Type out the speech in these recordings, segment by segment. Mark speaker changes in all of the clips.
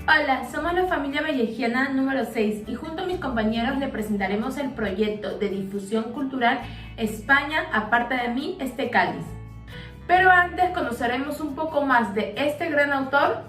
Speaker 1: Hola, somos la familia vallejiana número 6 y junto a mis compañeros le presentaremos el proyecto de difusión cultural España, aparte de mí, este cáliz. Pero antes conoceremos un poco más de este gran autor,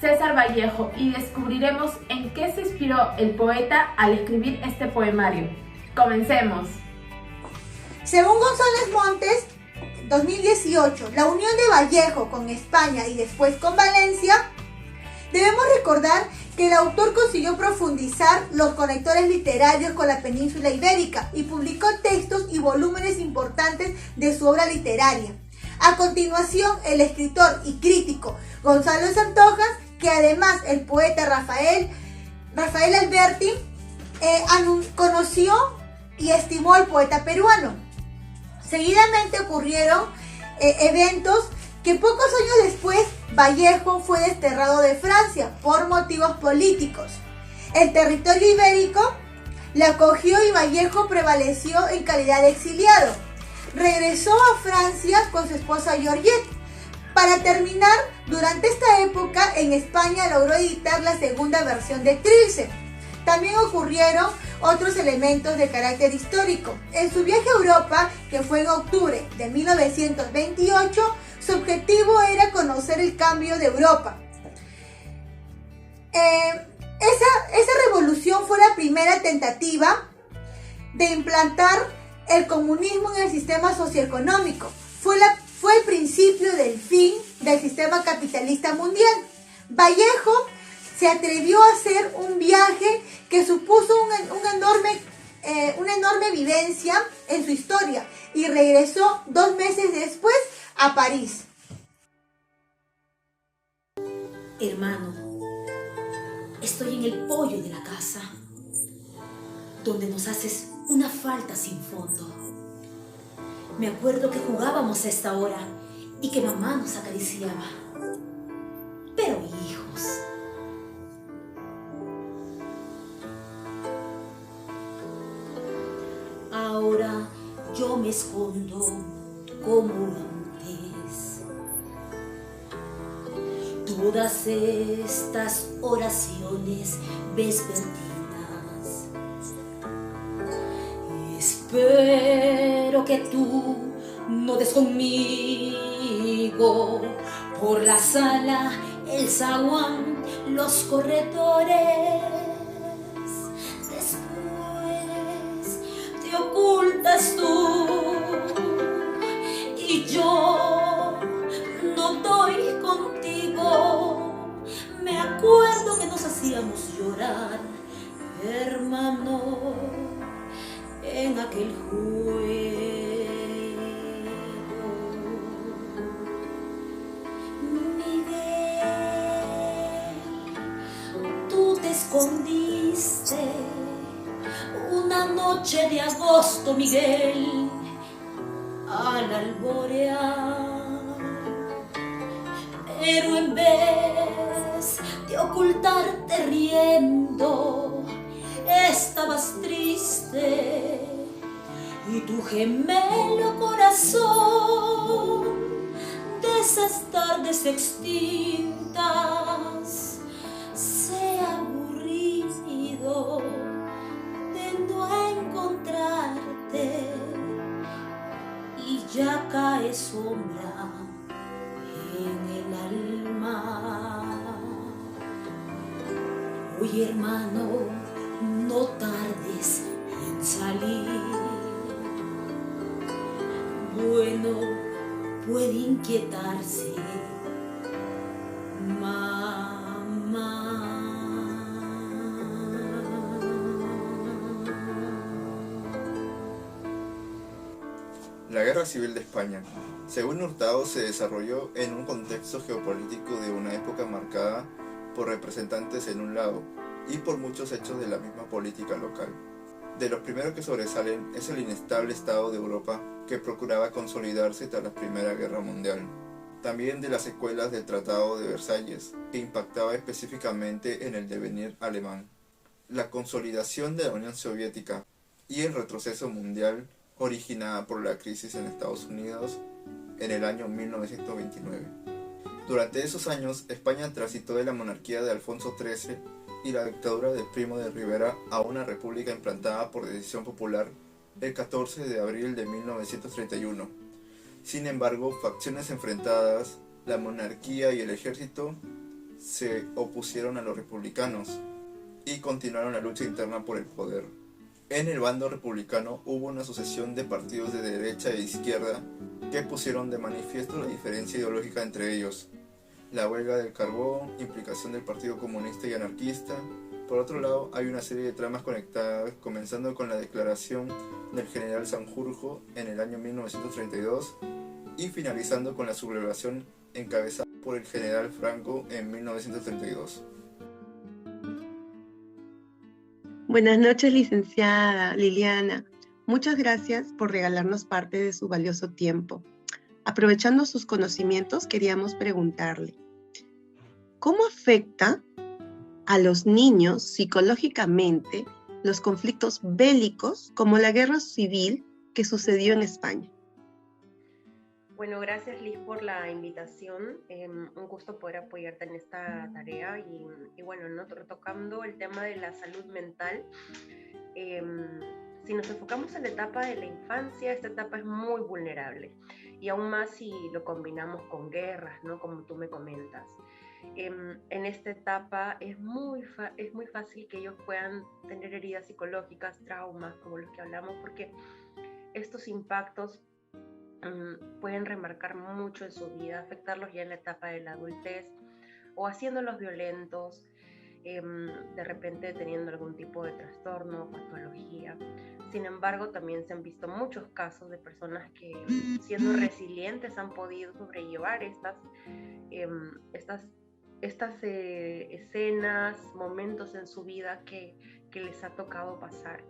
Speaker 1: César Vallejo, y descubriremos en qué se inspiró el poeta al escribir este poemario. ¡Comencemos!
Speaker 2: Según González Montes, 2018, la unión de Vallejo con España y después con Valencia, debemos recordar que el autor consiguió profundizar los conectores literarios con la península ibérica y publicó textos y volúmenes importantes de su obra literaria. A continuación, el escritor y crítico Gonzalo Santojas, que además el poeta Rafael Alberti, conoció y estimó al poeta peruano. Seguidamente ocurrieron eventos que pocos años después Vallejo fue desterrado de Francia por motivos políticos. El territorio ibérico le acogió y Vallejo prevaleció en calidad de exiliado. Regresó a Francia con su esposa Georgette. Para terminar, durante esta época en España logró editar la segunda versión de Trilce. También ocurrieron otros elementos de carácter histórico. En su viaje a Europa, que fue en octubre de 1928, su objetivo era conocer el cambio de Europa. Esa revolución fue la primera tentativa de implantar el comunismo en el sistema socioeconómico. Fue el principio del fin del sistema capitalista mundial. Vallejo se atrevió a hacer un viaje que supuso una enorme vivencia en su historia y regresó 2 meses después a París.
Speaker 3: Hermano, estoy en el pollo de la casa, donde nos haces una falta sin fondo. Me acuerdo que jugábamos a esta hora y que mamá nos acariciaba. Pero hijos, ahora yo me escondo como antes. Todas estas oraciones vespertinas, espero que tú no des conmigo por la sala, el zaguán, los corredores. Después te ocultas tú y yo no doy contigo. Me acuerdo que nos hacíamos llorar, hermano, en aquel juego. Miguel, tú te escondiste una noche de agosto, Miguel, al alborear, pero en vez de ocultarte riendo, estabas triste y tu gemelo corazón de esas tardes extintas se ha aburrido de no encontrarte y ya cae sombra en el alma. Oye, hermano, no tardes en salir. Bueno, puede inquietarse mamá.
Speaker 4: La Guerra Civil de España, según Hurtado, se desarrolló en un contexto geopolítico de una época marcada por representantes en un lado y por muchos hechos de la misma política local. De los primeros que sobresalen es el inestable estado de Europa que procuraba consolidarse tras la Primera Guerra Mundial. También de las secuelas del Tratado de Versalles, que impactaba específicamente en el devenir alemán. La consolidación de la Unión Soviética y el retroceso mundial originada por la crisis en Estados Unidos en el año 1929. Durante esos años, España transitó de la monarquía de Alfonso XIII y la dictadura de Primo de Rivera a una república implantada por decisión popular el 14 de abril de 1931. Sin embargo, facciones enfrentadas, la monarquía y el ejército, se opusieron a los republicanos y continuaron la lucha interna por el poder. En el bando republicano hubo una sucesión de partidos de derecha e izquierda que pusieron de manifiesto la diferencia ideológica entre ellos. La huelga del carbón, implicación del Partido Comunista y Anarquista. Por otro lado, hay una serie de tramas conectadas, comenzando con la declaración del general Sanjurjo en el año 1932 y finalizando con la sublevación encabezada por el general Franco en 1932.
Speaker 5: Buenas noches, licenciada Liliana. Muchas gracias por regalarnos parte de su valioso tiempo. Aprovechando sus conocimientos, queríamos preguntarle, ¿cómo afecta a los niños psicológicamente los conflictos bélicos como la guerra civil que sucedió en España?
Speaker 6: Bueno, gracias Liz por la invitación. Un gusto poder apoyarte en esta tarea y bueno, ¿no? Tocando el tema de la salud mental. Si nos enfocamos en la etapa de la infancia, esta etapa es muy vulnerable y aún más si lo combinamos con guerras, ¿no? Como tú me comentas. En esta etapa es muy fácil que ellos puedan tener heridas psicológicas, traumas, como los que hablamos, porque estos impactos pueden remarcar mucho en su vida, afectarlos ya en la etapa de la adultez o haciéndolos violentos, de repente teniendo algún tipo de trastorno, patología. Sin embargo, también se han visto muchos casos de personas que siendo resilientes han podido sobrellevar estas escenas, momentos en su vida que les ha tocado pasar.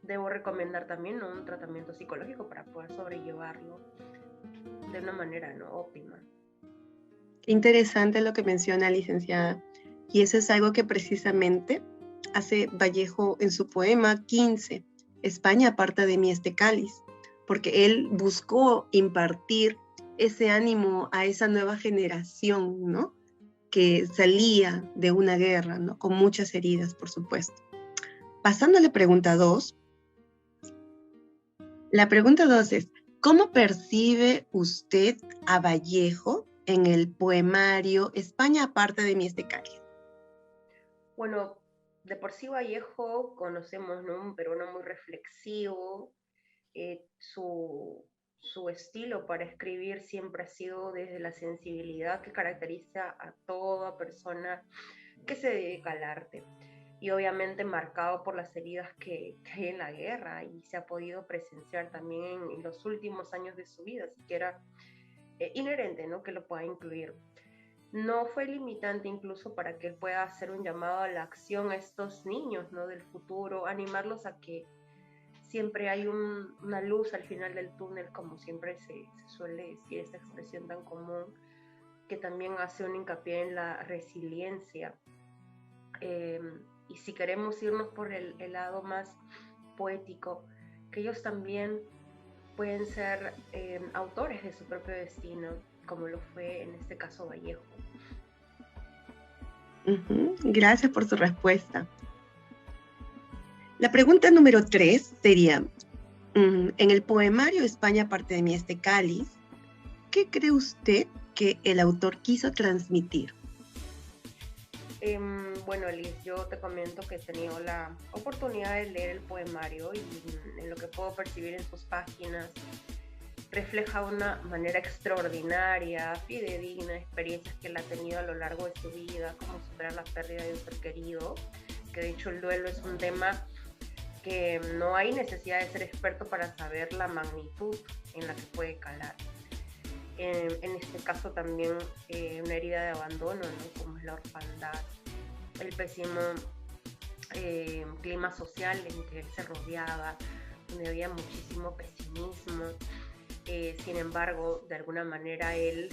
Speaker 6: Debo recomendar también, ¿no? Un tratamiento psicológico para poder sobrellevarlo de una manera, ¿no? óptima.
Speaker 5: Qué interesante lo que menciona, licenciada. Y eso es algo que precisamente hace Vallejo en su poema 15, España aparta de mí este cáliz, porque él buscó impartir ese ánimo a esa nueva generación, ¿no? Que salía de una guerra, ¿no? Con muchas heridas, por supuesto. Pasando a la pregunta 2. La pregunta 2 es, ¿cómo percibe usted a Vallejo en el poemario España aparta de mí este cáliz?
Speaker 6: Bueno, de por sí Vallejo conocemos, ¿no? Un peruano muy reflexivo. Su estilo para escribir siempre ha sido desde la sensibilidad que caracteriza a toda persona que se dedica al arte. Y obviamente marcado por las heridas que hay en la guerra y se ha podido presenciar también en los últimos años de su vida, así que era inherente, ¿no? Que lo pueda incluir. No fue limitante incluso para que pueda hacer un llamado a la acción a estos niños, ¿no? Del futuro, animarlos a que siempre hay una luz al final del túnel, como siempre se suele decir, esta expresión tan común, que también hace un hincapié en la resiliencia. Y si queremos irnos por el lado más poético, que ellos también pueden ser autores de su propio destino, como lo fue en este caso Vallejo.
Speaker 5: Gracias por su respuesta. La pregunta número 3 sería, en el poemario España aparte de mí este cáliz, ¿qué cree usted que el autor quiso transmitir?
Speaker 6: Bueno, Liz, yo te comento que he tenido la oportunidad de leer el poemario y en lo que puedo percibir en sus páginas refleja una manera extraordinaria, fidedigna, experiencias que él ha tenido a lo largo de su vida, como superar la pérdida de un ser querido, que de hecho el duelo es un tema que no hay necesidad de ser experto para saber la magnitud en la que puede calar. En este caso también una herida de abandono, ¿no? Como es la orfandad, el pésimo clima social en que él se rodeaba, donde había muchísimo pesimismo. Sin embargo, de alguna manera él,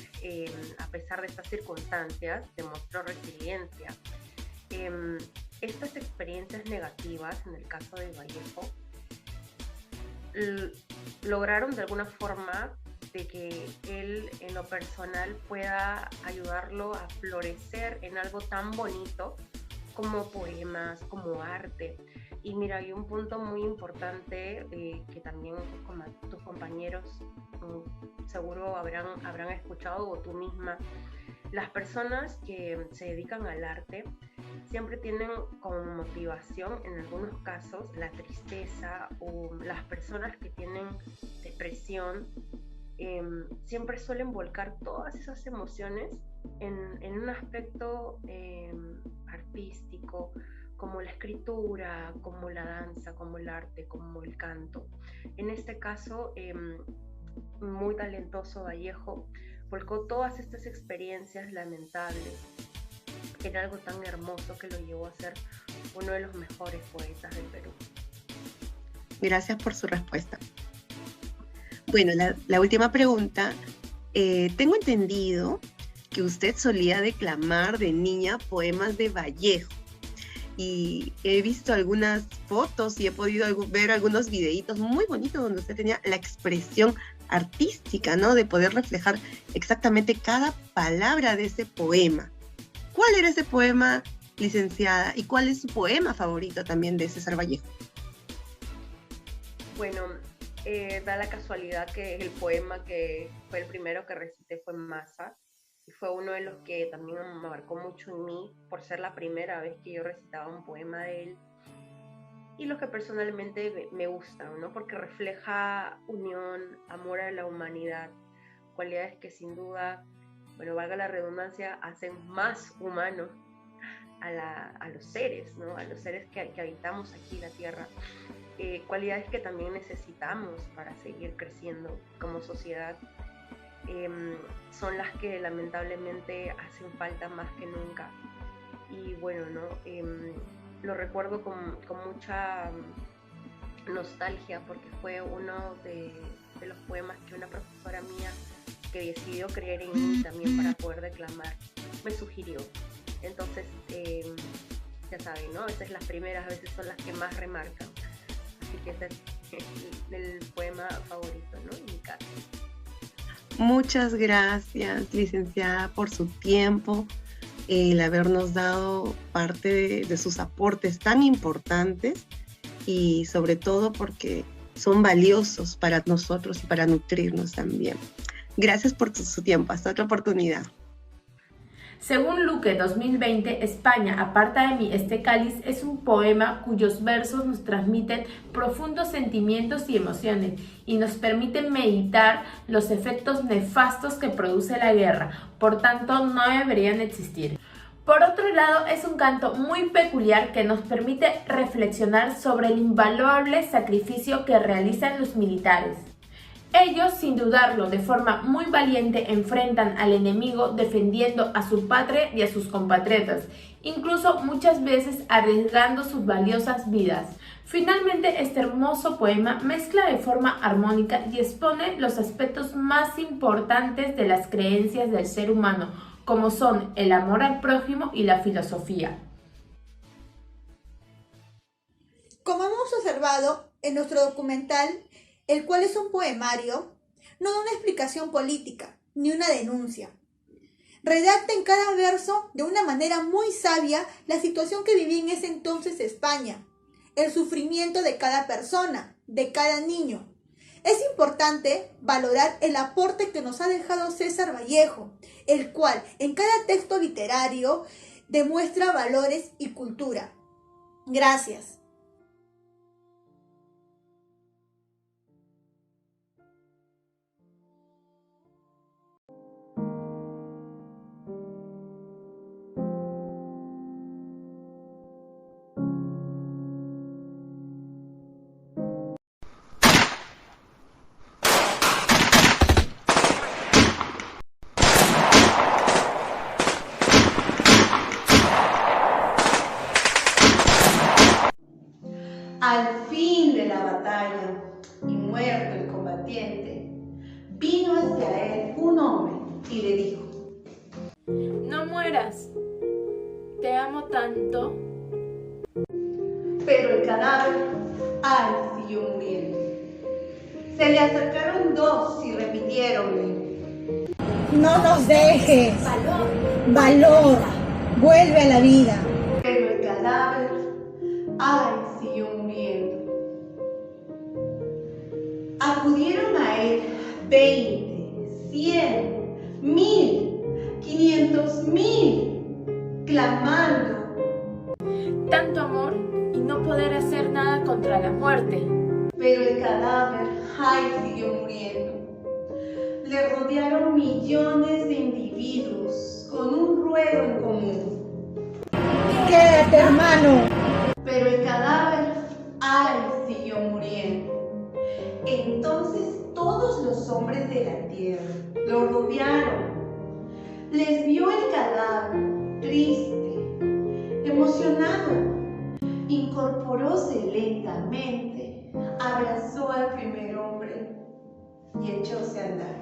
Speaker 6: a pesar de estas circunstancias, demostró resiliencia. Estas experiencias negativas, en el caso de Vallejo, lograron de alguna forma de que él en lo personal pueda ayudarlo a florecer en algo tan bonito como poemas, como arte. Y mira, hay un punto muy importante que también tus compañeros seguro habrán escuchado, o tú misma. Las personas que se dedican al arte siempre tienen como motivación, en algunos casos, la tristeza, o las personas que tienen depresión siempre suelen volcar todas esas emociones en un aspecto artístico, como la escritura, como la danza, como el arte, como el canto. En este caso, muy talentoso Vallejo volcó todas estas experiencias lamentables en algo tan hermoso que lo llevó a ser uno de los mejores poetas del Perú.
Speaker 5: Gracias por su respuesta. Bueno, la última pregunta. Tengo entendido que usted solía declamar de niña poemas de Vallejo. Y he visto algunas fotos y he podido ver algunos videitos muy bonitos donde usted tenía la expresión artística, ¿no? De poder reflejar exactamente cada palabra de ese poema. ¿Cuál era ese poema, licenciada? ¿Y cuál es su poema favorito también de César Vallejo?
Speaker 6: Bueno, da la casualidad que el poema que fue el primero que recité fue Masa, y fue uno de los que también me marcó mucho en mí, por ser la primera vez que yo recitaba un poema de él, y los que personalmente me gustan, ¿no? Porque refleja unión, amor a la humanidad, cualidades que sin duda, bueno, valga la redundancia, hacen más humanos a los seres, ¿no? A los seres que habitamos aquí la Tierra. Cualidades que también necesitamos para seguir creciendo como sociedad. Son las que lamentablemente hacen falta más que nunca. Y bueno, ¿no? Lo recuerdo con mucha nostalgia, porque fue uno de los poemas que una profesora mía, que decidió creer en mí también para poder declamar, me sugirió. Entonces, ya saben, ¿no? Esas las primeras veces son las que más remarcan. Así que ese es el poema favorito, ¿no? En mi caso.
Speaker 5: Muchas gracias, licenciada, por su tiempo, el habernos dado parte de sus aportes tan importantes, y sobre todo porque son valiosos para nosotros y para nutrirnos también. Gracias por su tiempo. Hasta otra oportunidad.
Speaker 1: Según Luque 2020, España, aparta de mí este cáliz, es un poema cuyos versos nos transmiten profundos sentimientos y emociones y nos permiten meditar los efectos nefastos que produce la guerra, por tanto no deberían existir. Por otro lado, es un canto muy peculiar que nos permite reflexionar sobre el invaluable sacrificio que realizan los militares. Ellos, sin dudarlo, de forma muy valiente, enfrentan al enemigo defendiendo a su patria y a sus compatriotas, incluso muchas veces arriesgando sus valiosas vidas. Finalmente, este hermoso poema mezcla de forma armónica y expone los aspectos más importantes de las creencias del ser humano, como son el amor al prójimo y la filosofía.
Speaker 2: Como hemos observado en nuestro documental, el cual es un poemario, no da una explicación política ni una denuncia. Redacta en cada verso de una manera muy sabia la situación que vivía en ese entonces España, el sufrimiento de cada persona, de cada niño. Es importante valorar el aporte que nos ha dejado César Vallejo, el cual en cada texto literario demuestra valores y cultura. Gracias.
Speaker 7: Al fin de la batalla, y muerto el combatiente, vino hacia él un hombre y le dijo:
Speaker 1: No mueras, te amo tanto.
Speaker 7: Pero el cadáver, ay, siguió muriendo. Se le acercaron 2 y repitiéronle:
Speaker 2: No nos dejes. Valor. Vuelve a la vida.
Speaker 7: pero el cadáver, ay, siguió muriendo. Acudieron a él 20, 100, 1000, 500,000, clamando.
Speaker 1: Tanto amor y no poder hacer nada contra la muerte.
Speaker 7: Pero el cadáver, ay, siguió muriendo. Le rodearon millones de individuos con un ruego en común.
Speaker 2: Quédate, hermano.
Speaker 7: Pero el cadáver, ay, siguió muriendo. Entonces todos los hombres de la tierra lo rodearon. Les vio el cadáver, triste, emocionado. Incorporóse lentamente, abrazó al primer hombre y echóse a andar.